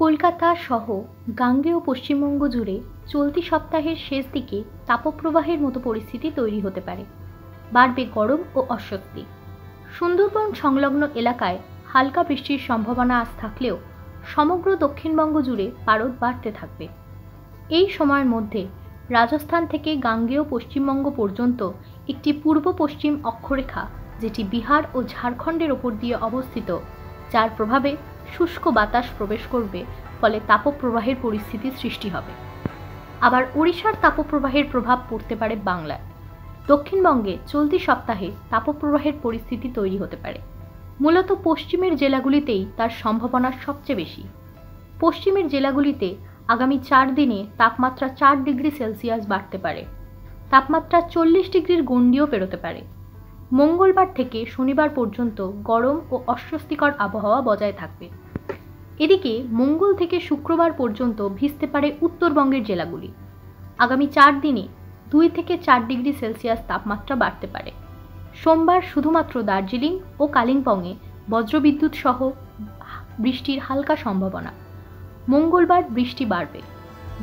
কলকাতা সহ গাঙ্গেয় পশ্চিমবঙ্গ জুড়ে চলতি সপ্তাহের শেষ দিকে তাপপ্রবাহের মতো পরিস্থিতি তৈরি হতে পারে। বাড়বে গরম ও অস্বস্তি। সুন্দরবন সংলগ্ন এলাকায় হালকা বৃষ্টির সম্ভাবনা আজ থাকলেও সমগ্র দক্ষিণবঙ্গ জুড়ে পারদ বাড়তে থাকবে। এই সময়ের মধ্যে রাজস্থান থেকে গাঙ্গেয় পশ্চিমবঙ্গ পর্যন্ত একটি পূর্ব পশ্চিম অক্ষরেখা, যেটি বিহার ও ঝাড়খণ্ডের ওপর দিয়ে অবস্থিত, যার প্রভাবে শুষ্ক বাতাস প্রবেশ করবে, ফলে তাপপ্রবাহের পরিস্থিতির সৃষ্টি হবে। আবার ওড়িশার তাপপ্রবাহের প্রভাব পড়তে পারে বাংলায়। দক্ষিণবঙ্গে চলতি সপ্তাহে তাপপ্রবাহের পরিস্থিতি তৈরি হতে পারে। মূলত পশ্চিমের জেলাগুলিতেই তার সম্ভাবনা সবচেয়ে বেশি। পশ্চিমের জেলাগুলিতে আগামী 4 দিনে তাপমাত্রা 4 ডিগ্রি সেলসিয়াস বাড়তে পারে। তাপমাত্রা 40 ডিগ্রির গণ্ডিও পেরোতে পারে। মঙ্গলবার থেকে শনিবার পর্যন্ত গরম ও অস্বস্তিকর আবহাওয়া বজায় থাকবে। এদিকে মঙ্গল থেকে শুক্রবার পর্যন্ত ভিজতে পারে উত্তরবঙ্গের জেলাগুলি। আগামী 4 দিনে 2 থেকে 4 ডিগ্রি সেলসিয়াস তাপমাত্রা বাড়তে পারে। সোমবার শুধুমাত্র দার্জিলিং ও কালিম্পংয়ে বজ্রবিদ্যুৎ সহ বৃষ্টির হালকা সম্ভাবনা। মঙ্গলবার বৃষ্টি বাড়বে।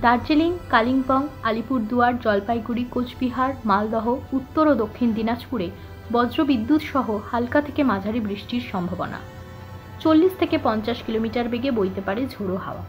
দার্জিলিং, কালিম্পং, আলিপুরদুয়ার, জলপাইগুড়ি, কোচবিহার, মালদহ, উত্তর ও দক্ষিণ দিনাজপুরে বজ্রবিদ্যুৎ সহ হালকা থেকে মাঝারি বৃষ্টির সম্ভাবনা। 40 থেকে 50 কিলোমিটার বেগে বইতে পারে ঝোড়ো হাওয়া।